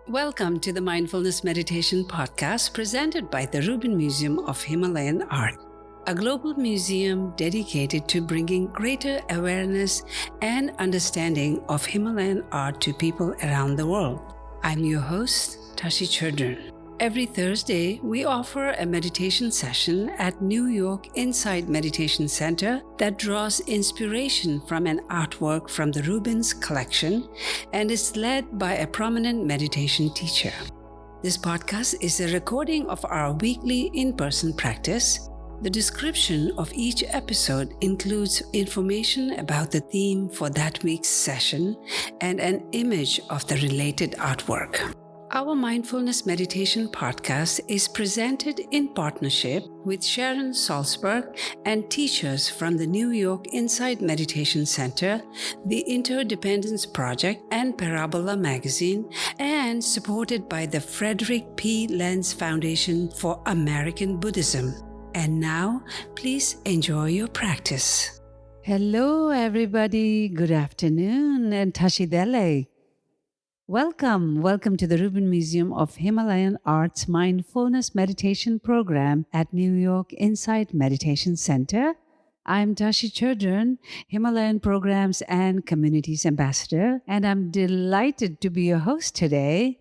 Welcome to the Mindfulness Meditation Podcast presented by the Rubin Museum of Himalayan Art, a global museum dedicated to bringing greater awareness and understanding of Himalayan art to people around the world. I'm your host, Tashi Chudran. Every Thursday, we offer a meditation session at New York Insight Meditation Center that draws inspiration from an artwork from the Rubin's collection and is led by a prominent meditation teacher. This podcast is a recording of our weekly in-person practice. The description of each episode includes information about the theme for that week's session and an image of the related artwork. Our Mindfulness Meditation Podcast is presented in partnership with Sharon Salzberg and teachers from the New York Insight Meditation Center, the Interdependence Project, and Parabola Magazine, and supported by the Frederick P. Lenz Foundation for American Buddhism. And now, please enjoy your practice. Hello, everybody. Good afternoon, and Tashidele. Welcome to the Rubin Museum of Himalayan Art's Mindfulness Meditation Program at New York Insight Meditation Center. I'm Tashi Chudran, Himalayan Programs and Communities Ambassador, and I'm delighted to be your host today.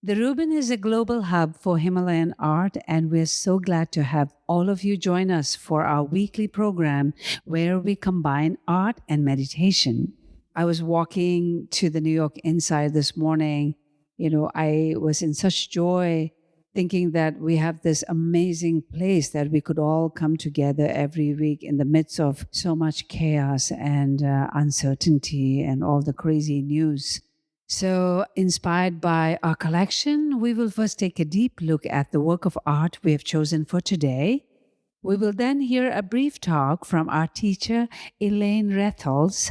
The Rubin is a global hub for Himalayan art, and we're so glad to have all of you join us for our weekly program where we combine art and meditation. I was walking to the New York Insight this morning. I was in such joy thinking that we have this amazing place that we could all come together every week in the midst of so much chaos and uncertainty and all the crazy news. So, inspired by our collection, we will first take a deep look at the work of art we have chosen for today. We will then hear a brief talk from our teacher, Elaine Retholtz.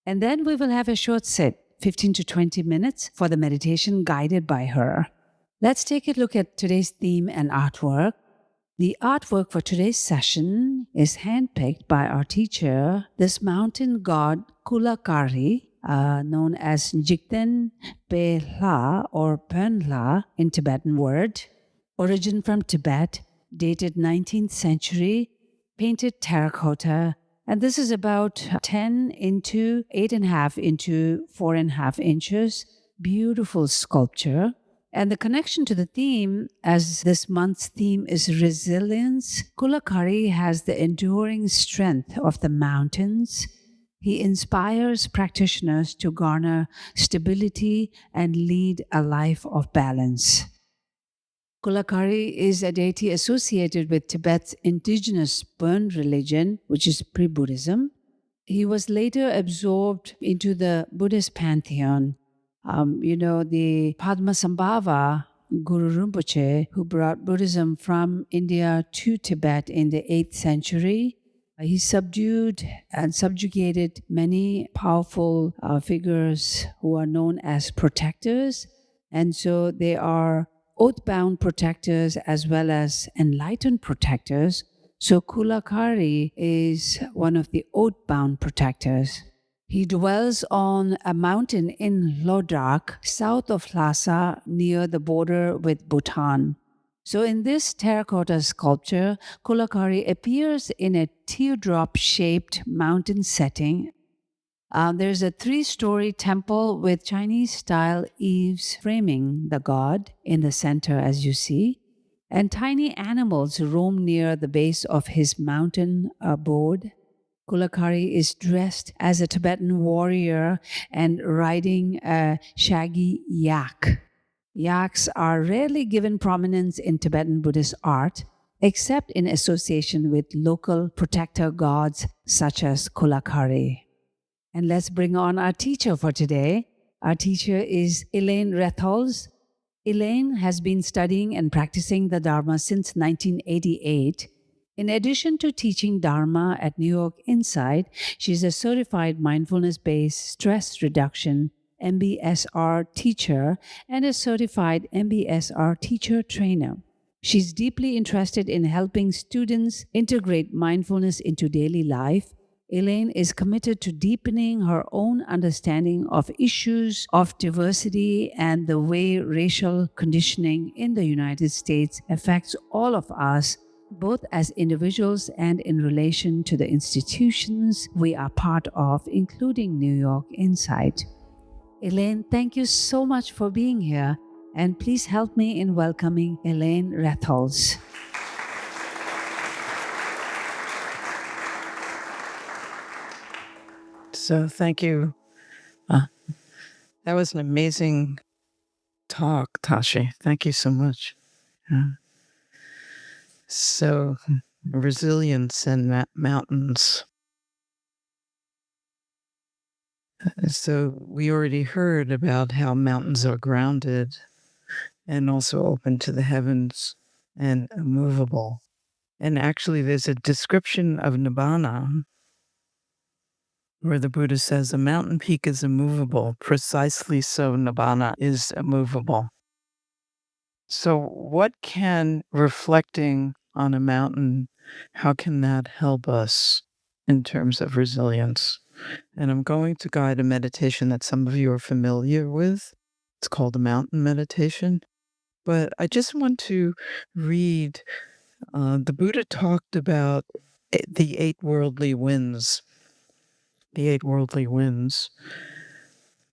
And then we will have a short sit, 15 to 20 minutes, for the meditation guided by her. Let's take a look at today's theme and artwork. The artwork for today's session is handpicked by our teacher, this mountain god Kulakari, known as Jikten Pe-la or Pön-la in Tibetan word, origin from Tibet, dated 19th century, painted terracotta. And this is about 10 into 8.5 into 4.5 inches. Beautiful sculpture. And the connection to the theme, as this month's theme is resilience, Kulakari has the enduring strength of the mountains. He inspires practitioners to garner stability and lead a life of balance. Kulakari is a deity associated with Tibet's indigenous Burn religion, which is pre-Buddhism. He was later absorbed into the Buddhist pantheon. The Padmasambhava Guru Rinpoche, who brought Buddhism from India to Tibet in the 8th century, he subdued and subjugated many powerful figures who are known as protectors. And so they are oath-bound protectors as well as enlightened protectors. So Kulakari is one of the oath-bound protectors. He dwells on a mountain in Ladakh, south of Lhasa, near the border with Bhutan. So in this terracotta sculpture, Kulakari appears in a teardrop-shaped mountain setting. There's a 3-story temple with Chinese-style eaves framing the god in the center, as you see. And tiny animals roam near the base of his mountain abode. Kulakari is dressed as a Tibetan warrior and riding a shaggy yak. Yaks are rarely given prominence in Tibetan Buddhist art, except in association with local protector gods such as Kulakari. And let's bring on our teacher for today. Our teacher is Elaine Retholtz. Elaine has been studying and practicing the Dharma since 1988. In addition to teaching Dharma at New York Insight, she's a certified mindfulness-based stress reduction MBSR teacher and a certified MBSR teacher trainer. She's deeply interested in helping students integrate mindfulness into daily life, Elaine is committed to deepening her own understanding of issues of diversity and the way racial conditioning in the United States affects all of us, both as individuals and in relation to the institutions we are part of, including New York Insight. Elaine, thank you so much for being here, and please help me in welcoming Elaine Retholtz. So thank you. Uh, that was an amazing talk, Tashi. Thank you so much. So, resilience and mountains. So, we already heard about how mountains are grounded and also open to the heavens and immovable. And actually, there's a description of Nibbana where the Buddha says a mountain peak is immovable. Precisely so, Nibbana is immovable. So, what can reflecting on a mountain, how can that help us in terms of resilience? And I'm going to guide a meditation that some of you are familiar with. It's called a mountain meditation. But I just want to read the Buddha talked about the eight worldly winds. The eight worldly winds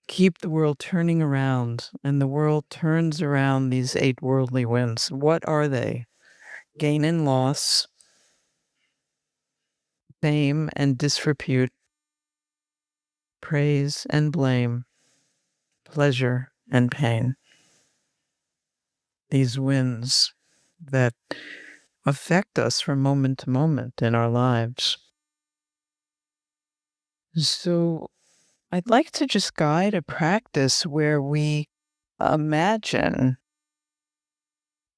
keep the world turning around, and the world turns around these eight worldly winds. What are they? Gain and loss, fame and disrepute, praise and blame, pleasure and pain. These winds that affect us from moment to moment in our lives. So I'd like to just guide a practice where we imagine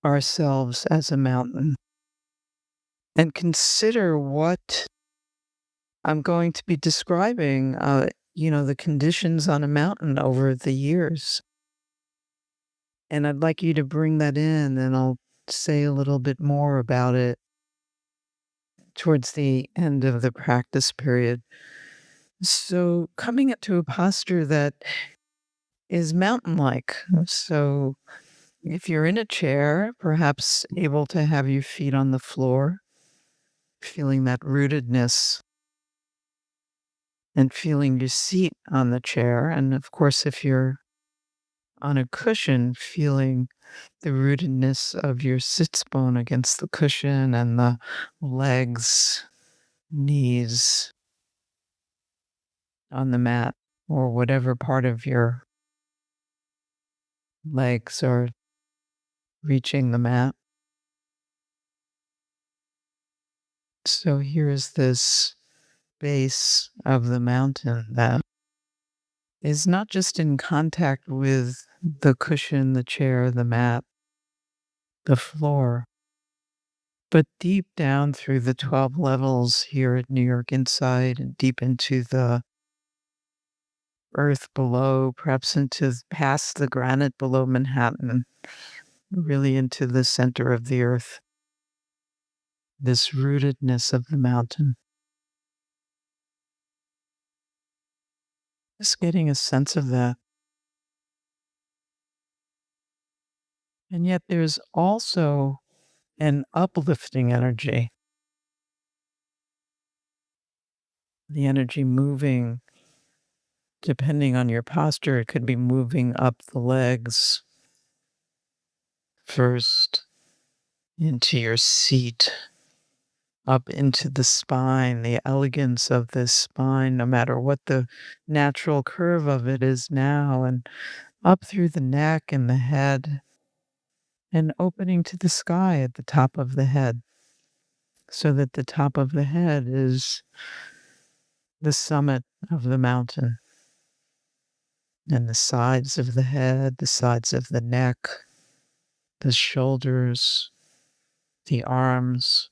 ourselves as a mountain and consider what I'm going to be describing, the conditions on a mountain over the years. And I'd like you to bring that in, and I'll say a little bit more about it towards the end of the practice period. So, coming into a posture that is mountain like. So, if you're in a chair, perhaps able to have your feet on the floor, feeling that rootedness and feeling your seat on the chair. And of course, if you're on a cushion, feeling the rootedness of your sits bone against the cushion and the legs, knees on the mat, or whatever part of your legs are reaching the mat. So here's this base of the mountain that is not just in contact with the cushion, the chair, the mat, the floor, but deep down through the 12 levels here at New York Inside and deep into the earth below, perhaps into past the granite below Manhattan, really into the center of the earth, this rootedness of the mountain. Just getting a sense of that. And yet there's also an uplifting energy, the energy moving, depending on your posture, it could be moving up the legs first into your seat, up into the spine, the elegance of this spine, no matter what the natural curve of it is now, and up through the neck and the head, and opening to the sky at the top of the head, so that the top of the head is the summit of the mountain, and the sides of the head, the sides of the neck, the shoulders, the arms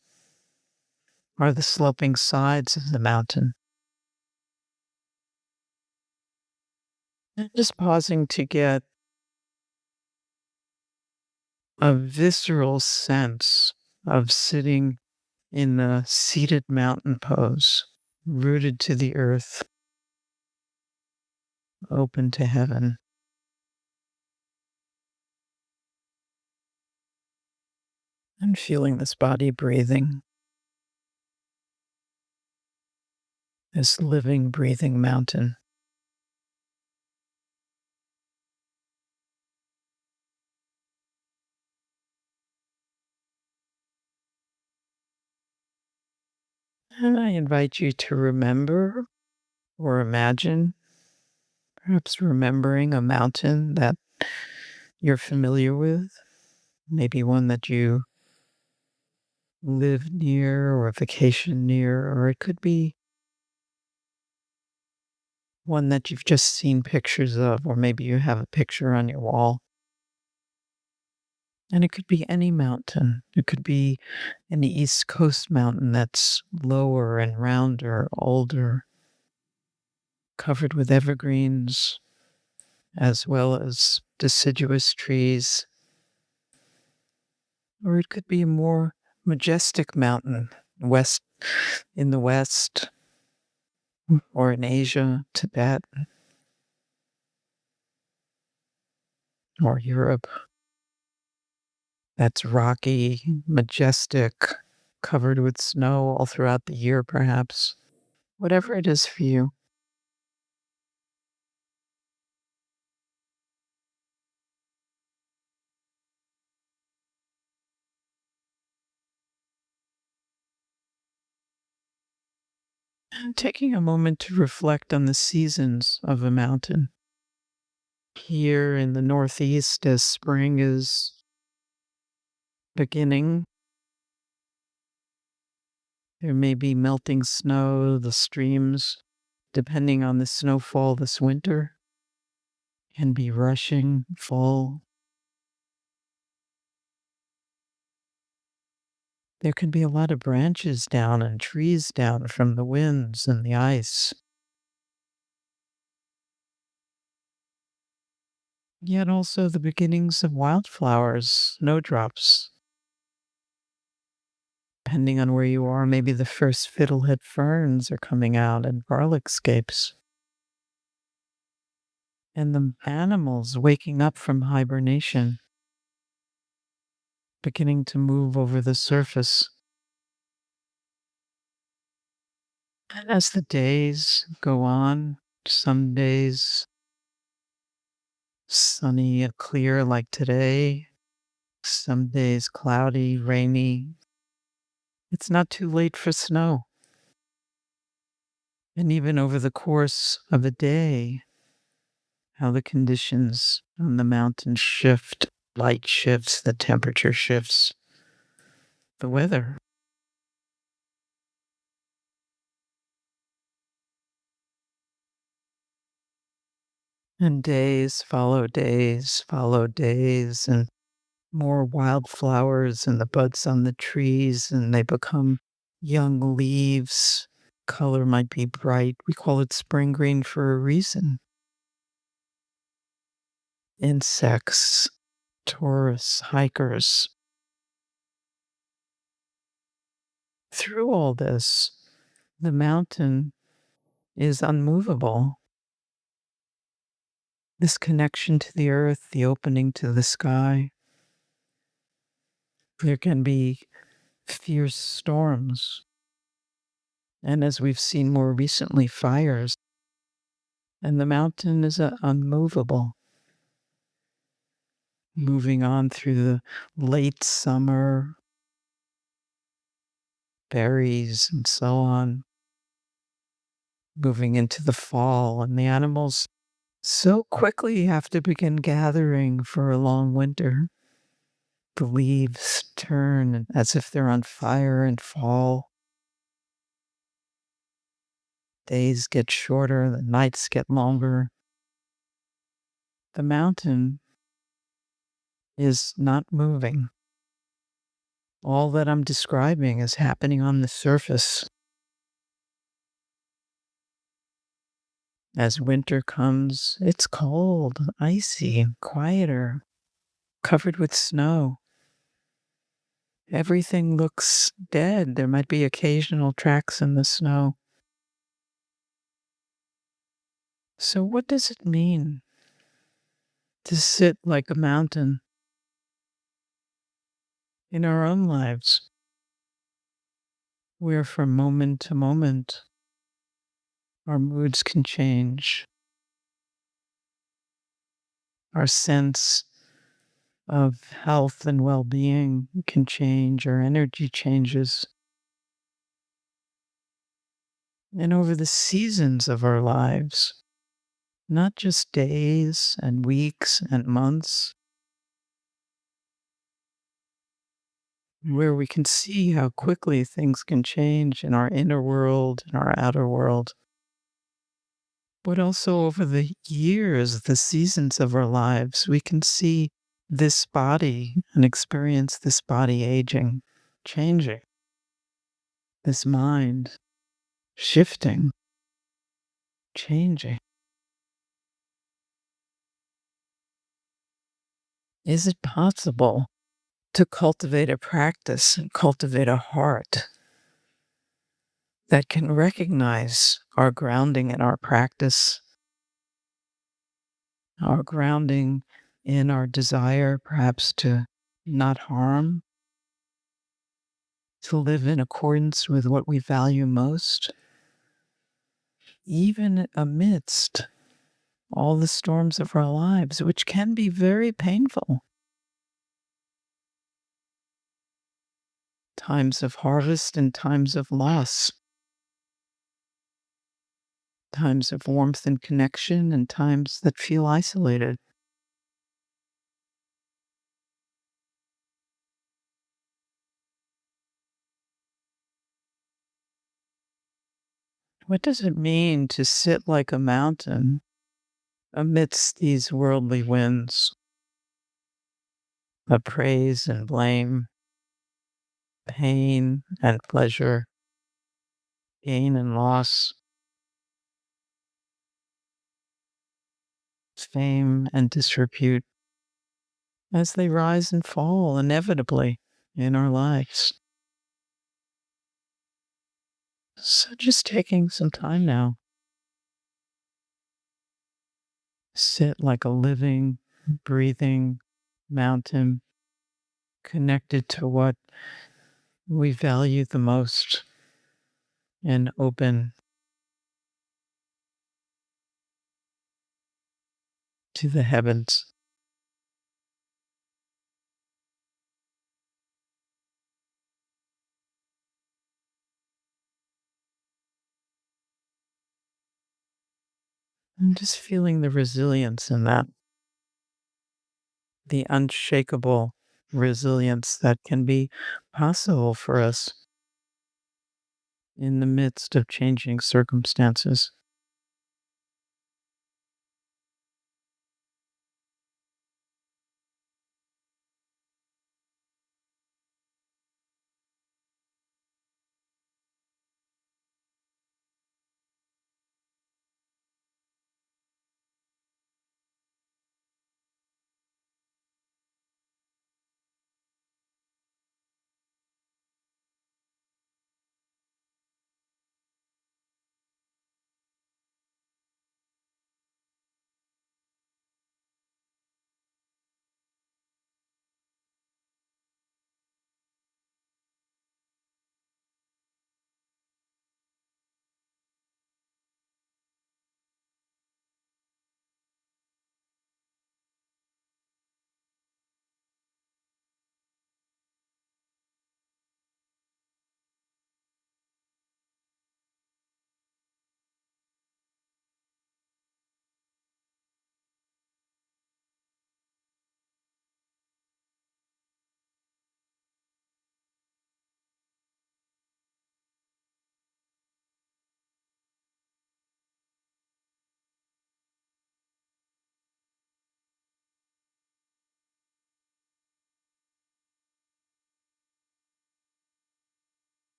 are the sloping sides of the mountain. And just pausing to get a visceral sense of sitting in the seated mountain pose. rooted to the earth, open to heaven, and feeling this body breathing, this living, breathing mountain. And I invite you to remember or imagine, perhaps remembering a mountain that you're familiar with, maybe one that you live near or vacation near, or it could be one that you've just seen pictures of, or maybe you have a picture on your wall. And it could be any mountain. It could be an East Coast mountain that's lower and rounder, older, covered with evergreens, as well as deciduous trees. Or it could be a more majestic mountain, west in the west, or in Asia, Tibet, or Europe. That's rocky, majestic, covered with snow all throughout the year, perhaps. Whatever it is for you. And taking a moment to reflect on the seasons of a mountain. Here in the Northeast, as spring is beginning, there may be melting snow, the streams, depending on the snowfall this winter, can be rushing full. There can be a lot of branches down and trees down from the winds and the ice. Yet also the beginnings of wildflowers, snowdrops. Depending on where you are, maybe the first fiddlehead ferns are coming out and garlic scapes. And the animals waking up from hibernation, beginning to move over the surface. And as the days go on, some days sunny and clear like today, some days cloudy, rainy. It's not too late for snow. And even over the course of a day, how the conditions on the mountain shift, light shifts, the temperature shifts, the weather. And days follow days, and more wildflowers and the buds on the trees, and they become young leaves. Color might be bright. We call it spring green for a reason. Insects, tourists, hikers. Through all this, the mountain is unmovable. This connection to the earth, the opening to the sky. There can be fierce storms. And as we've seen more recently, fires. And the mountain is unmovable. Moving on through the late summer, berries and so on. Moving into the fall, and the animals so quickly have to begin gathering for a long winter. The leaves turn as if they're on fire and fall. Days get shorter, the nights get longer. The mountain is not moving. All that I'm describing is happening on the surface. As winter comes, it's cold, icy, quieter, covered with snow. Everything looks dead. There might be occasional tracks in the snow. So, what does it mean to sit like a mountain in our own lives, where from moment to moment our moods can change, our sense of health and well being can change, our energy changes, and over the seasons of our lives, not just days and weeks and months, where we can see how quickly things can change in our inner world and our outer world, but also over the years, the seasons of our lives, we can see this body and experience this body aging, changing, this mind shifting, changing. Is it possible to cultivate a practice and cultivate a heart that can recognize our grounding in our practice, our grounding in our desire perhaps to not harm, to live in accordance with what we value most, even amidst all the storms of our lives, which can be very painful. Times of harvest and times of loss, times of warmth and connection, and times that feel isolated. What does it mean to sit like a mountain amidst these worldly winds of praise and blame, pain and pleasure, gain and loss, fame and disrepute, as they rise and fall inevitably in our lives? So, just taking some time now, sit like a living, breathing mountain connected to what we value the most and open to the heavens. I'm just feeling the resilience in that, the unshakable resilience that can be possible for us in the midst of changing circumstances.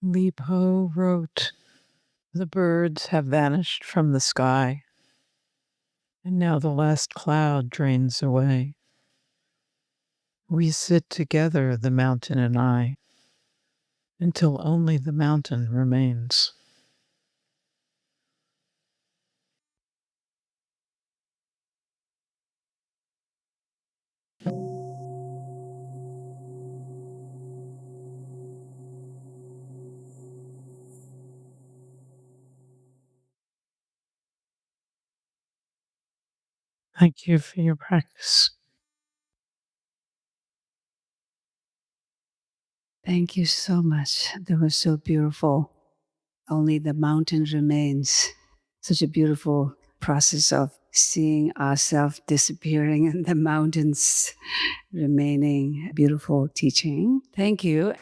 Li Po wrote, "The birds have vanished from the sky, and now the last cloud drains away. We sit together, the mountain and I, until only the mountain remains." Thank you for your practice. Thank you so much. That was so beautiful. Only the mountain remains. Such a beautiful process of seeing ourselves disappearing and the mountains remaining. Beautiful teaching. Thank you.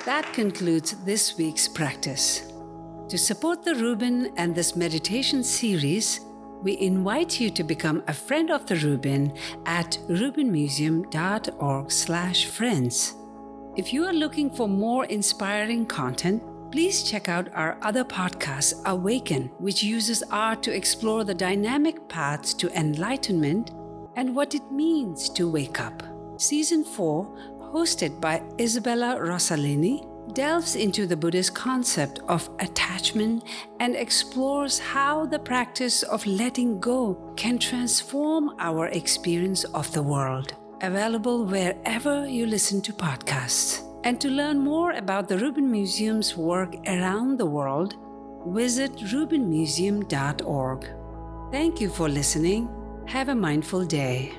That concludes this week's practice. To support the Rubin and this meditation series, we invite you to become a friend of the Rubin at rubinmuseum.org/friends. If you are looking for more inspiring content, please check out our other podcast, Awaken, which uses art to explore the dynamic paths to enlightenment and what it means to wake up. Season 4, hosted by Isabella Rossellini, delves into the Buddhist concept of attachment and explores how the practice of letting go can transform our experience of the world. Available wherever you listen to podcasts. And to learn more about the Rubin Museum's work around the world, visit rubinmuseum.org. Thank you for listening. Have a mindful day.